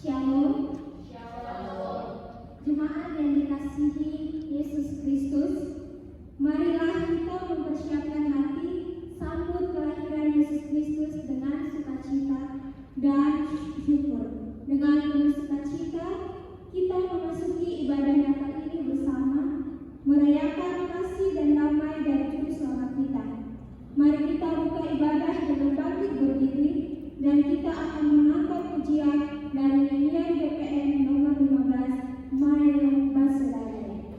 Shalom. Shalom. Jemaat yang dikasihi Yesus Kristus, marilah kita mempersiapkan hati sambut kelahiran Yesus Kristus dengan sukacita dan syukur. Dengan penuh sukacita, kita memasuki ibadah Natal ini bersama, merayakan kasih dan damai dari Juru Selamat kita. Mari kita buka ibadah dengan bangkit berdiri, dan kita akan mengangkat pujian dari nyanyian BPM nomor 15, Mario Baselare.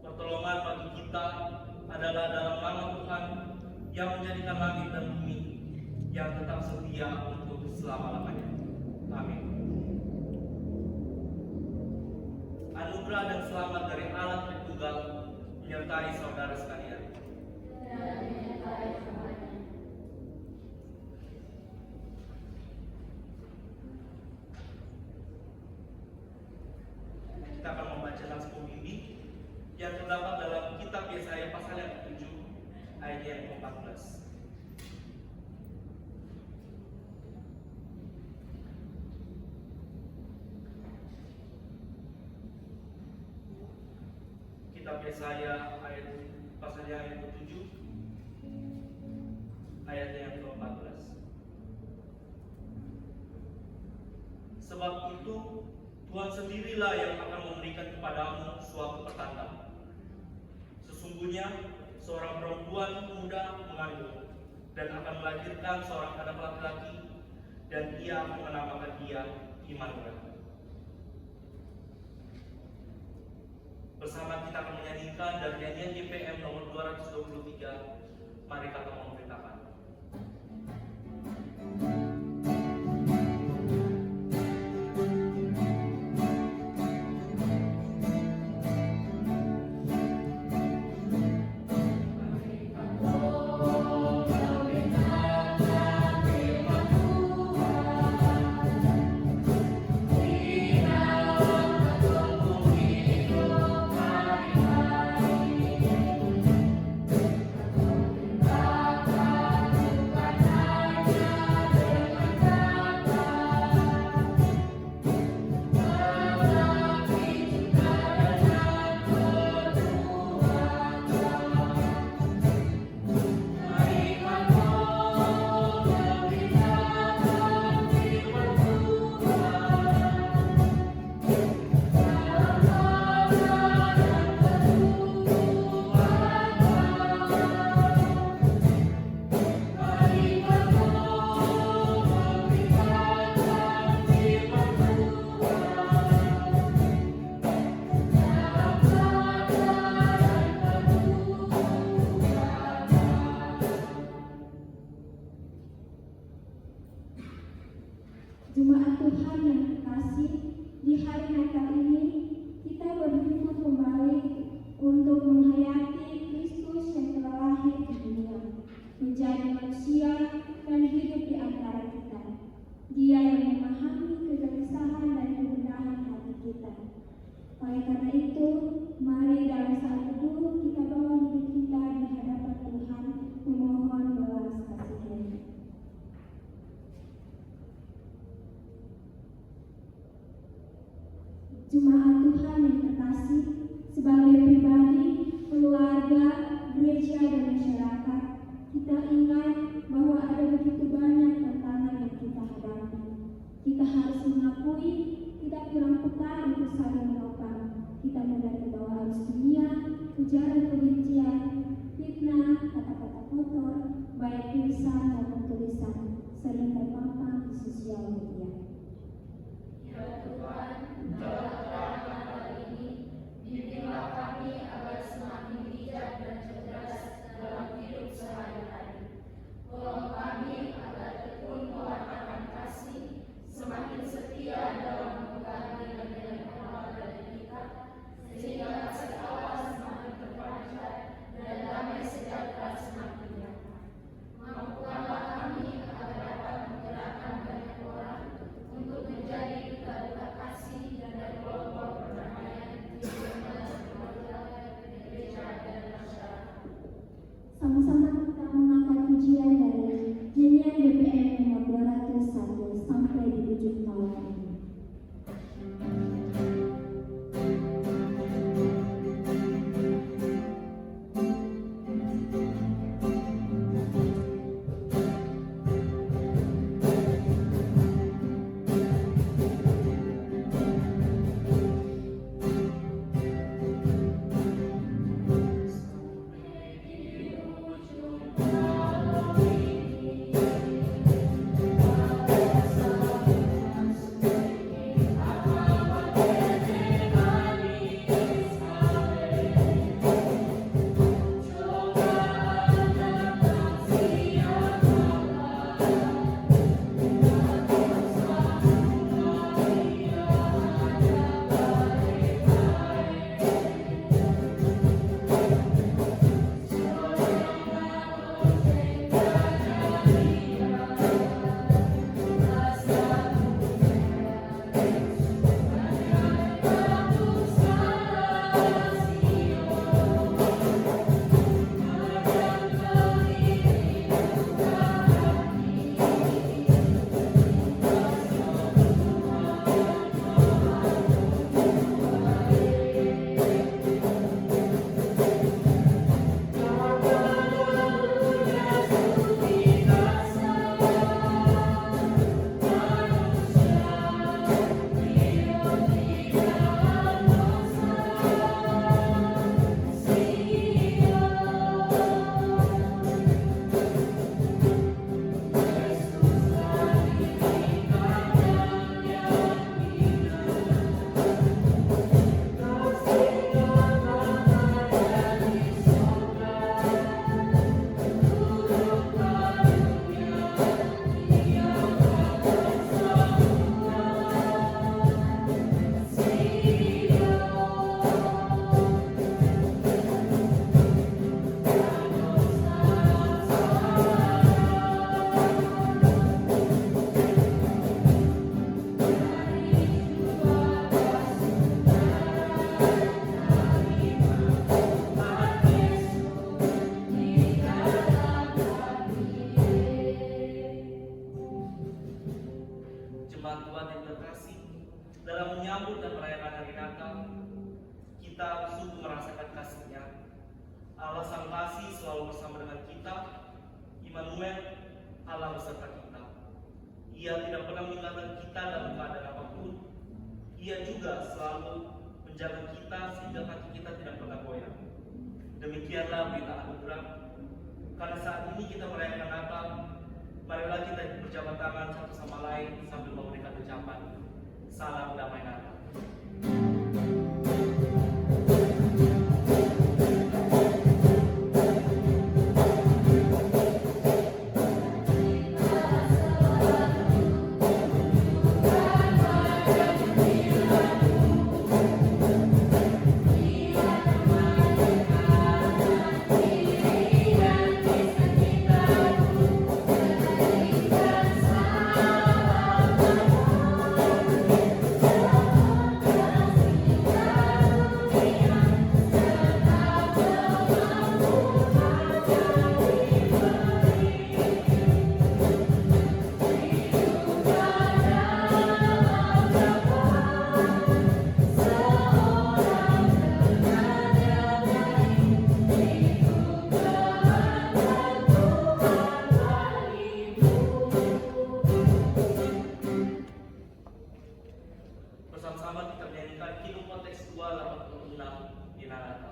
Pertolongan bagi kita adalah dalam nama Tuhan yang menjadikan langit dan bumi, yang tetap setia untuk selama-lamanya. Amin. Anugerah dan selamat dari Allah Tritunggal menyertai saudara sekalian. Kita akan membaca naskah mimpi yang terdapat dalam kitab Yesaya pasal yang ke-7 ayat yang ke-14. Kitab Yesaya ayat pasal yang ke-7 ayat yang ke-14. Sebab itu Tuhan sendirilah yang akan memberikan kepadamu suatu pertanda. Sesungguhnya seorang perempuan muda mengandung dan akan melahirkan seorang anak laki-laki, dan ia akan menamakan dia Immanuel. Bersama kita akan menyanyikan dari nyanyian YPM nomor 223, Mari Kata Memberitakan. Jemaat Tuhan yang terkasih, di hari Natal ini kita berhimpun kembali untuk menghayati Kristus yang telah lahir di dunia, menjadi manusia dan hidup di antara kita. Dia yang memahami kegelisahan dan kebenaran hati kita. Oleh karena itu, mari dalam saat teduh kita bawa hidup kita di hadapan Tuhan, memohon belas kasih-Nya. Jemaat jemaat Tuhan yang terkasih, sebagai pribadi, keluarga, gereja, dan masyarakat, kita ingat bahwa ada begitu banyak tantangan yang kita hadapi. Kita harus mengakui kita kurang peka untuk saling menopang. Kita mudah terbawa arus dunia, ujaran kebencian, fitnah, kata-kata kotor, baik tulisan maupun tulisan, sering terpampang di sosial media. Ya Tuhan, dalam keterangan hari ini, bimbinglah kami agar semakin bijak dan cerdas dalam hidup sehari-hari. Tolong kami agar tekun mewartakan kasih, semakin setia dalam memegang nilai-nilai moral dari kita, sehingga kasih Allah semakin terpancar dan damai sejahtera semakin nyata. Mampukanlah kami agar dapat menggerakkan banyak orang untuk menjadi duta-duta kasih dan kelompok perdamaian di lingkungan keluarga, gereja, dan masyarakat. Sama-sama kita mengangkat pujian dari nyanyian BPM nomor 201 sampai di ujung tahun ini. Jemaat Tuhan yang terkasih, dalam menyambut dan merayakan hari Natal, kita sungguh merasakan kasih-Nya. Allah Sang Kasih selalu bersama dengan kita. Immanuel, Allah beserta kita. Ia tidak pernah meninggalkan kita dalam keadaan apapun. Ia juga selalu menjaga kita sehingga kaki kita tidak pernah goyang. Demikianlah berita anugerah. Karena saat ini kita merayakan Natal, marilah kita berjabat tangan satu sama lain sambil memberikan ucapan salam damai Natal. Salam Korintus 2:86 dinalakan.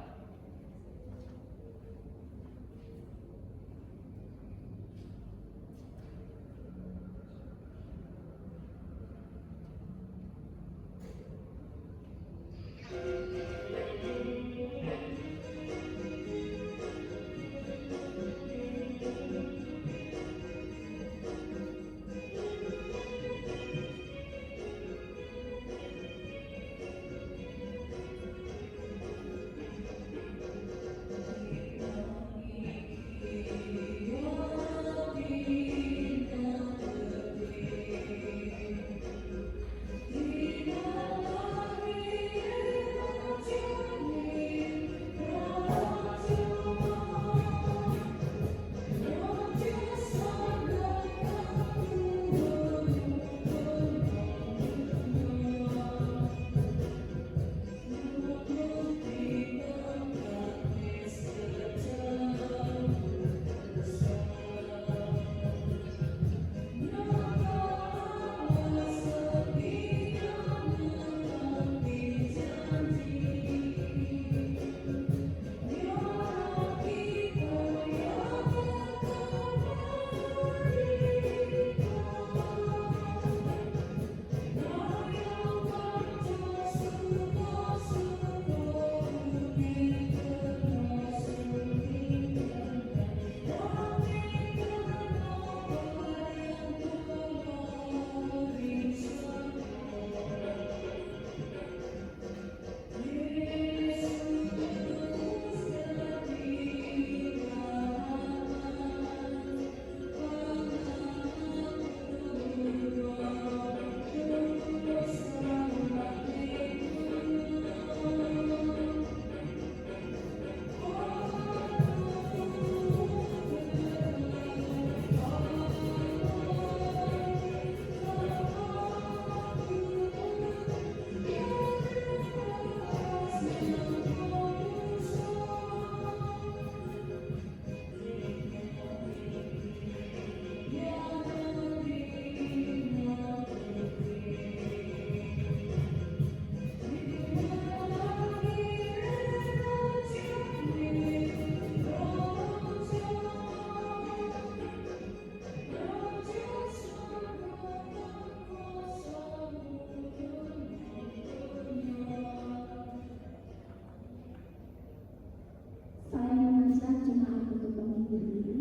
Saya mengajak jemaat untuk berdiri.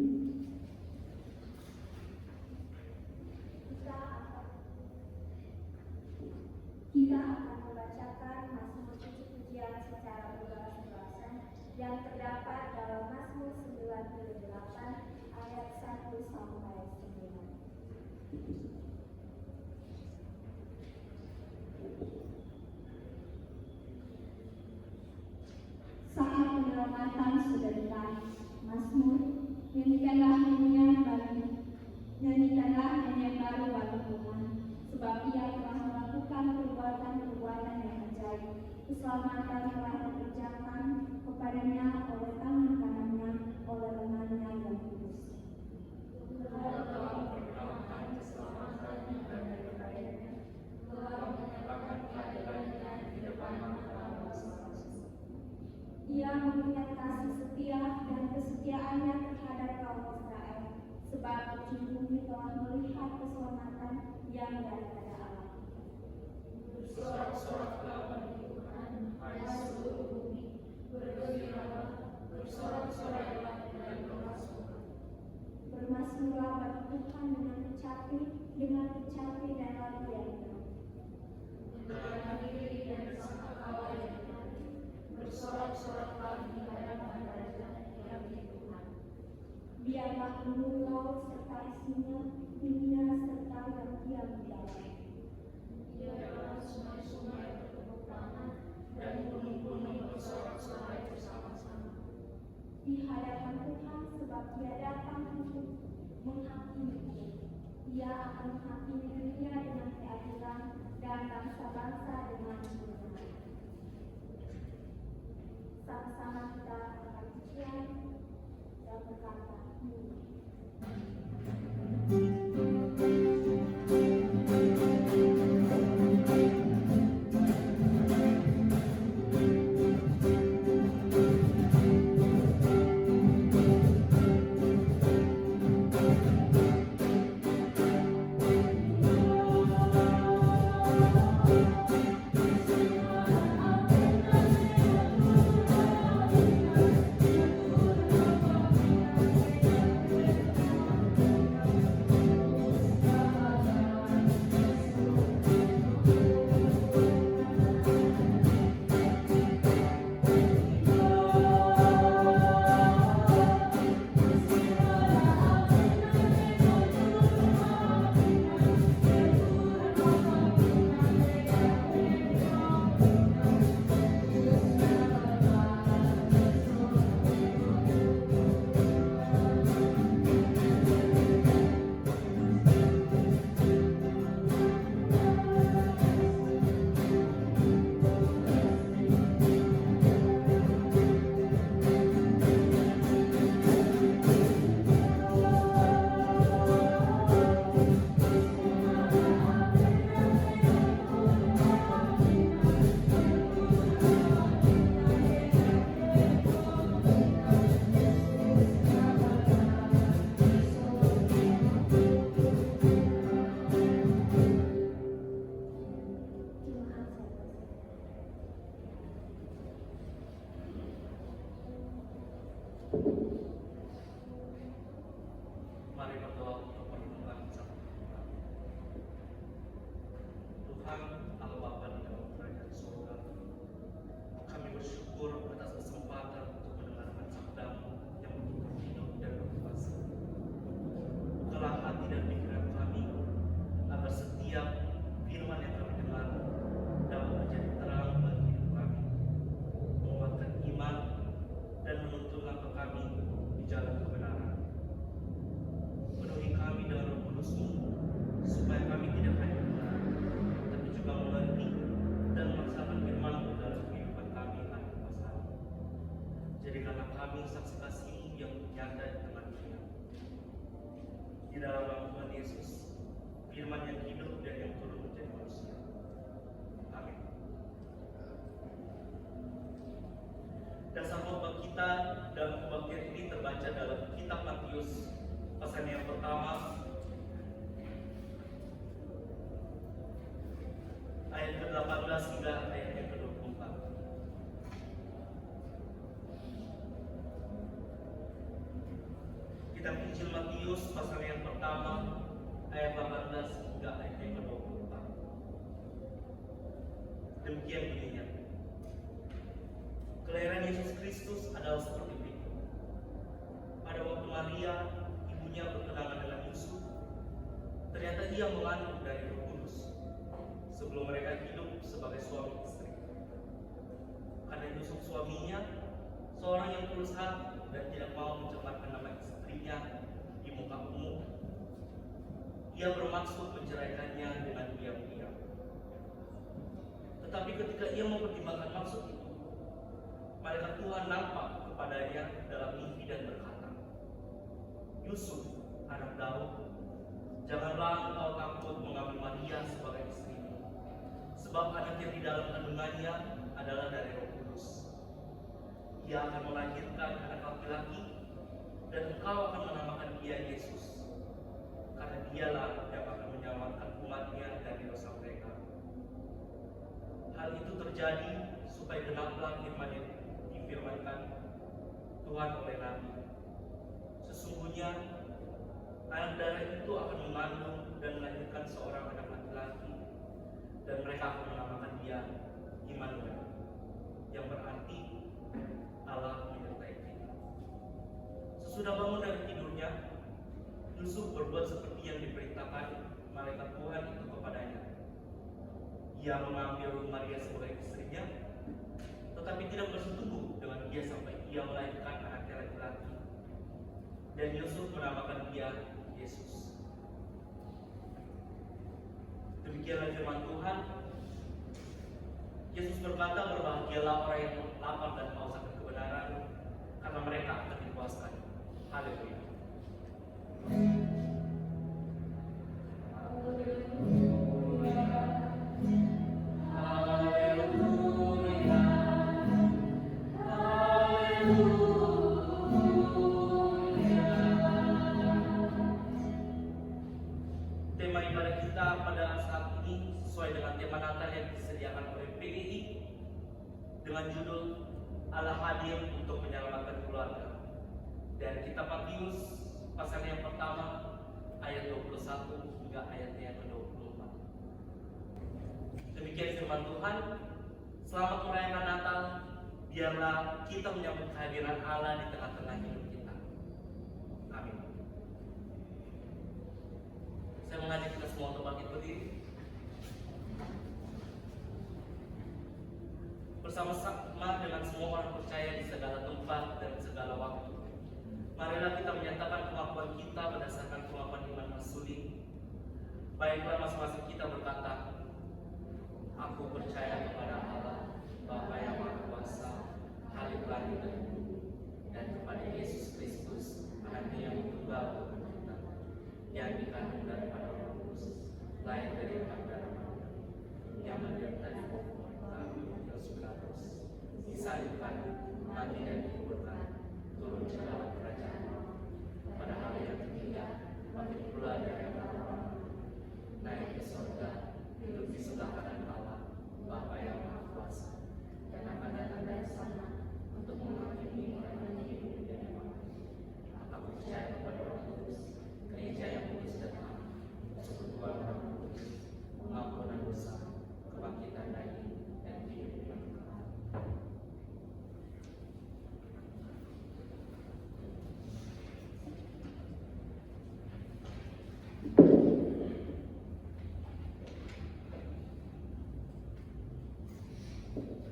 Kita akan membacakan Mazmur puji-pujian secara berulang-ulang yang terdapat dalam Mazmur 98 ayat 1 sampai 9. Saat penyelamatan sudah dekat, Mazmur, nyanyikanlah nyanyian baru bagi Tuhan, sebab Ia telah melakukan perbuatan-perbuatan yang ajaib. Keselamatan telah dikerjakan kepadanya oleh tangan kanannya, oleh lengannya yang kudus. Tuhan telah memperkenalkan keselamatannya daripadanya, telah menyatakan keadilannya di depan mata bangsa-bangsa. Ia mengingat kasih setia dan kesetiaannya terhadap kaum Israel, sebab ujung bumi telah melihat keselamatan yang daripada Allah. Bersorak-soraklah bagi Tuhan, hai seluruh bumi, bergembiralah, bersorak-soraklah dan bermasmur. Bermasmurlah bagi Tuhan dengan kecapi dan lagu yang indah. Dengan diri dan sangkakala yang benar, bersorak-soraklah di hadapan Raja yang di Tuhan. Biarlah gunung laut serta isinya, dunia serta yang diam di dalam. Biarlah sungai-sungai bertepuk tangan dan gunung-gunung bersorak-sorai bersama-sama. Di hadapan Tuhan, sebab Dia datang untuk menghakimi. Ia akan menghakimi dunia dengan keadilan dan bangsa-bangsa dengan kebenaran. Sama-sama kita akan pujian dan berkata, Mari berdoa untuk perlindungan bersama Tuhan. Tuhan Allah Bapa di dalam kerajaan surga, kami bersyukur atas kesempatan untuk mendengarkan sabda-Mu yang begitu hidup dan berkuasa. Bukalah hati dan pikiran kami agar setiap firman yang kami dengar dapat menjadi terang bagi hidup kami, menguatkan iman dan menuntun langkah kami di jalan kebenaran. Penuhi kami dengan Roh Kudus-Mu supaya kami tidak hanya dengar, tapi juga mengerti dan melaksanakan firman-Mu dalam kehidupan kami hari lepas hari. Jadikanlah kami saksi kasih-Mu yang nyata di tengah dunia. Di dalam nama Tuhan Yesus, firman yang hidup dan yang turun menjadi manusia. Amin. Dasar khotbah kita dalam pembaktian ini terbaca dalam kitab Matius pasal yang pertama ayat ke-18 hingga ayat yang ke-24. Kitab Injil Matius pasal yang pertama ayat 18 hingga ayat yang ke-24. Demikian bunyinya. Kelahiran Yesus Kristus adalah seperti berikut. Pada waktu Maria, ibunya bertunangan dengan Yusuf, ternyata ia mengandung dari Roh Kudus sebelum mereka hidup sebagai suami istri. Karena Yusuf suaminya seorang yang tulus hati dan tidak mau mencemarkan nama istrinya di muka umum, ia bermaksud menceraikannya dengan diam-diam. Tetapi ketika ia mempertimbangkan maksud itu, malaikat Tuhan nampak kepadanya dalam mimpi dan berkata, Yusuf, anak Daud, janganlah engkau takut mengambil Maria sebagai istrimu, sebab anak yang di dalam kandungannya adalah dari Roh Kudus. Ia akan melahirkan anak laki-laki, dan engkau akan menamakan dia Yesus, karena dialah yang akan menyelamatkan umatnya dari dosa mereka. Hal itu terjadi supaya genaplah firman yang difirmankan Tuhan oleh Nabi. Sesungguhnya anak darah itu akan mengandung dan melahirkan seorang anak laki-laki, dan mereka akan menamakan dia Immanuel, yang berarti Allah menyertai kita. Sesudah bangun dari tidurnya, Yusuf berbuat seperti yang diperintahkan malaikat Tuhan itu kepadanya. Ia mengambil Maria sebagai istrinya, tetapi tidak bersetubuh dengan dia sampai ia melahirkan anaknya laki-laki. Dan Yusuf menamakan dia Yesus. Demikianlah firman Tuhan. Yesus berkata, berbahagialah orang yang lapar dan haus akan kebenaran, karena mereka akan dipuaskan. Haleluya. Tema ibadah kita pada saat ini sesuai dengan tema Natal yang disediakan oleh PGI dengan judul Allah hadir untuk menyelamatkan keluarga. Dan kitab Matius pasal yang pertama ayat 21 hingga ayat yang ke-24. Demikian firman Tuhan. Selamat merayakan Natal. Biarlah kita menyambut kehadiran Allah di tengah-tengah hidup kita. Amin. Saya mengajak kita semua untuk bangkit berdiri. Bersama-sama dengan semua orang percaya di segala tempat dan segala waktu, marilah kita menyatakan pengakuan kita berdasarkan pengakuan iman rasuli. Baiklah masing-masing kita berkata, aku percaya kepada Allah, Bapa yang Maha Kuasa, Khalik langit dan bumi, dan kepada Yesus Kristus, Anaknya yang tunggal pencipta, yang dikandung daripada Roh Kudus, lahir dari darah Maria, yang menderita di bawah kami Yesus Kristus, disalibkan, mati dan dikuburkan, turun ke dalam kerajaan Allah. Pada hari yang ketiga, bangkit pula dari antara orang, naik ke surga, duduk di sebelah kanan Allah, Bapa yang Maha Kuasa.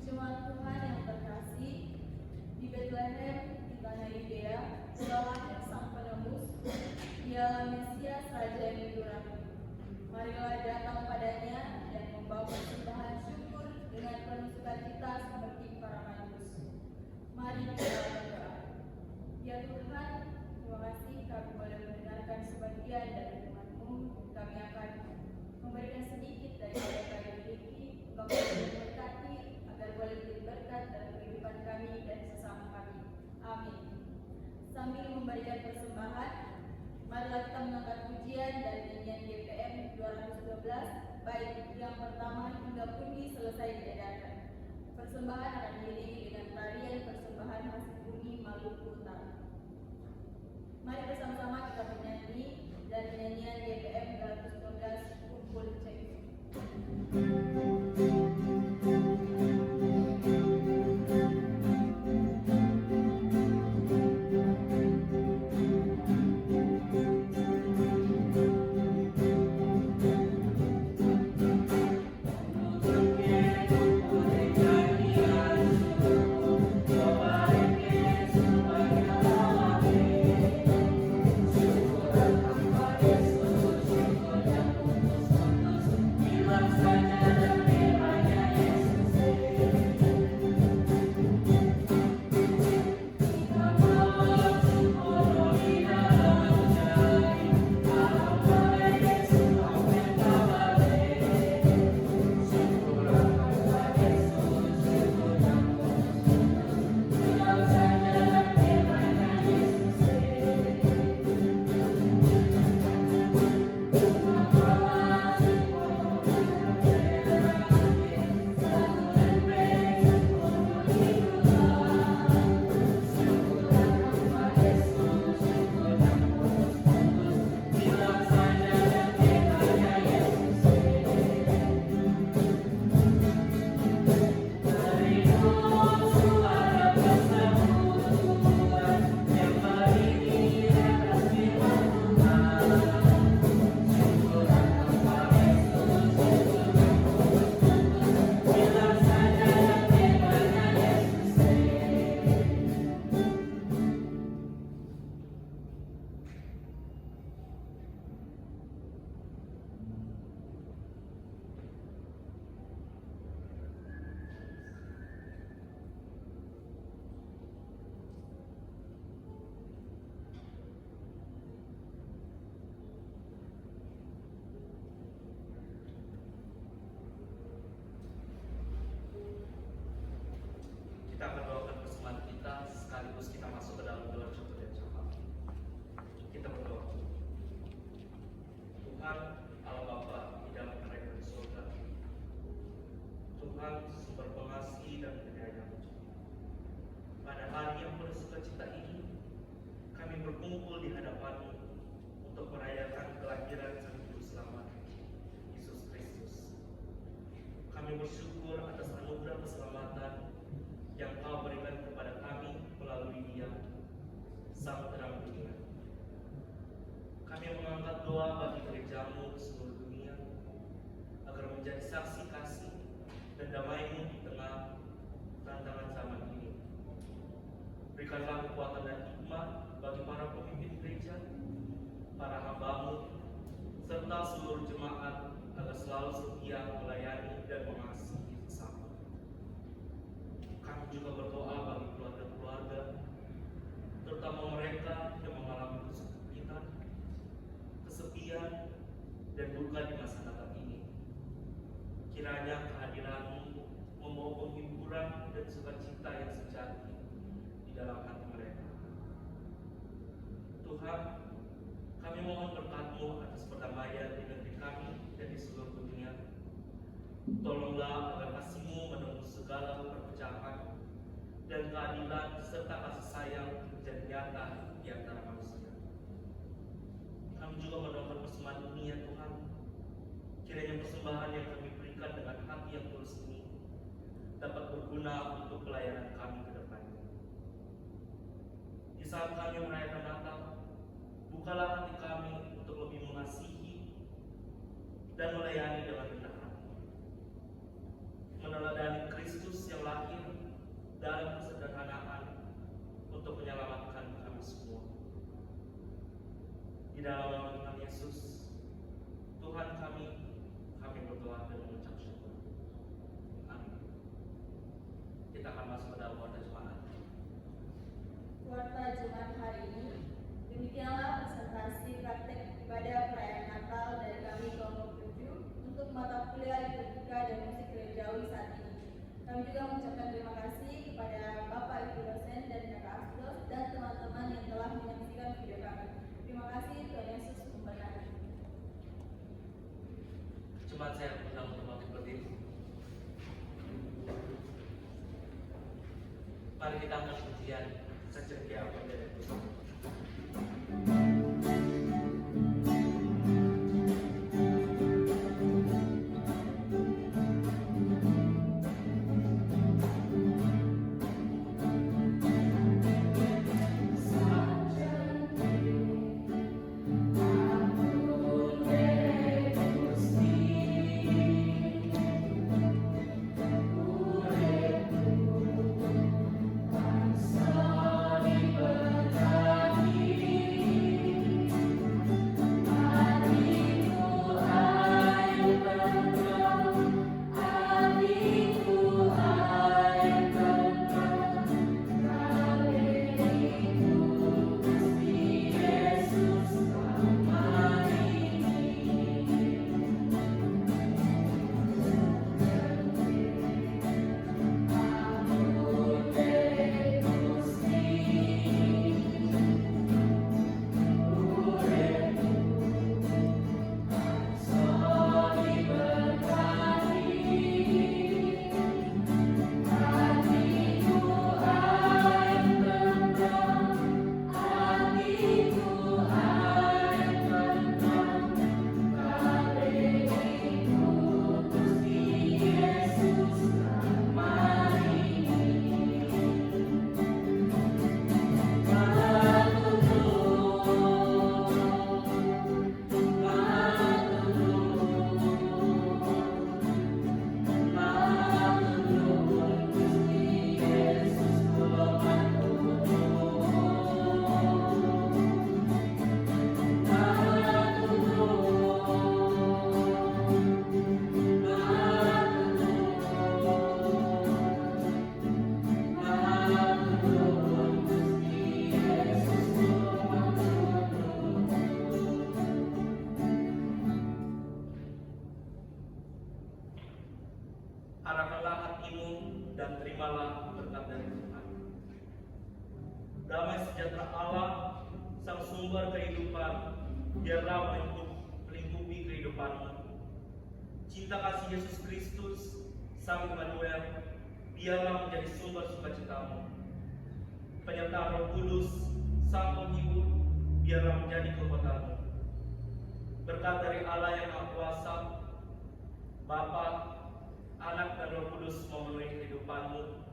Jemaat Tuhan yang terkasih, di Bethlehem, di tanah Yudea, telah lahir Sang Penebus, Dialah Mesias Raja yang diurapi. Marilah datang padanya dan membawa persembahan syukur dengan penuh sukacita seperti para majus. Mari kita berdoa. Ya Tuhan, terima kasih kami boleh mendengarkan sebagian dari firman-Mu. Kami akan memberikan sedikit dari apa yang kami miliki, Engkau boleh memberkati agar boleh menjadi berkat dalam kehidupan kami dan sesama kami. Amin. Sambil memberikan persembahan, marilah kita mengangkat pujian dari nyanyian GPM 212, baik yang pertama hingga pundi selesai diedarkan. Persembahan akan diiringi dengan tarian persembahan Masih Bumi Maluku Utara. Mari bersama-sama kita menyanyi dari nyanyian GPM 212 Kumpul Cek. Kita akan doakan persembahan kita sekaligus kita masuk ke dalam doa syukur dan syafaat. Kita berdoa. Tuhan Allah Bapa di dalam kerajaan surga, Tuhan sumber pengasih dan penyayang. Pada hari yang penuh sukacita ini, kami berkumpul di hadapan-Mu untuk merayakan kelahiran Sang Juru Selamat, Yesus Kristus. Kami bersyukur atas anugerah keselamatan yang Kau berikan kepada kami melalui Dia, Sang Terang Dunia. Kami mengangkat doa bagi gereja-Mu di seluruh dunia, agar menjadi saksi kasih dan damai-Mu di tengah tantangan zaman ini. Berikanlah kekuatan dan hikmat bagi para pemimpin gereja, para hamba-Mu, serta seluruh jemaat agar selalu setia melayani dan mengasihi sesama. Kami juga berdoa bagi keluarga-keluarga, terutama mereka yang mengalami kesulitan, kesepian, dan duka di masa Natal ini. Kiranya kehadiran-Mu membawa penghiburan dan sukacita yang sejati di dalam hati mereka. Tuhan, kami mohon berkat-Mu atas perdamaian di negeri kami dan di seluruh dunia. Tolonglah agar kasih-Mu menembus segala perpecahan dan keadilan serta kasih sayang menjadi nyata di antara manusia. Kami juga mendoakan persembahan ini ya Tuhan. Kiranya persembahan yang kami berikan dengan hati yang tulus ini dapat berguna untuk pelayanan kami ke depannya. Di saat kami merayakan Natal, bukalah hati kami untuk lebih mengasihi dan melayani dengan rendah hati. meneladani Kristus yang lahir dalam kesederhanaan untuk menyelamatkan kami semua. Di dalam nama Tuhan Yesus, Tuhan kami berdoa dan mengucap syukur. Amin. Kita akan masuk ke dalam warta Jemaat. Warta Jumat hari ini, demikianlah presentasi praktek ibadah perayaan Natal dari kami kelompok 7 untuk mata kuliah liturgika dan musik gerejawi saat ini. Kami juga mengucapkan terima kasih kepada Bapak Ibu dosen dan kakak Asdos dan teman-teman yang telah menyaksikan video kami. Terima kasih, Tuhan Yesus memberkati. Jemaat saya undang untuk bangkit berdiri. Mari kita angkat pujian Seceria Bendera Tuhan. Arahkanlah hatimu dan terimalah berkat dari Tuhan. Damai sejahtera Allah, Sang Sumber kehidupan, biarlah melingkupi kehidupanmu. Cinta kasih Yesus Kristus, Sang Immanuel, biarlah menjadi sumber sukacitamu. Penyertaan Roh Kudus, Sang Penghibur, biarlah menjadi kekuatanmu. Berkat dari Allah yang Maha Kuasa, Bapa, Anak dan Roh Kudus memenuhi kehidupanmu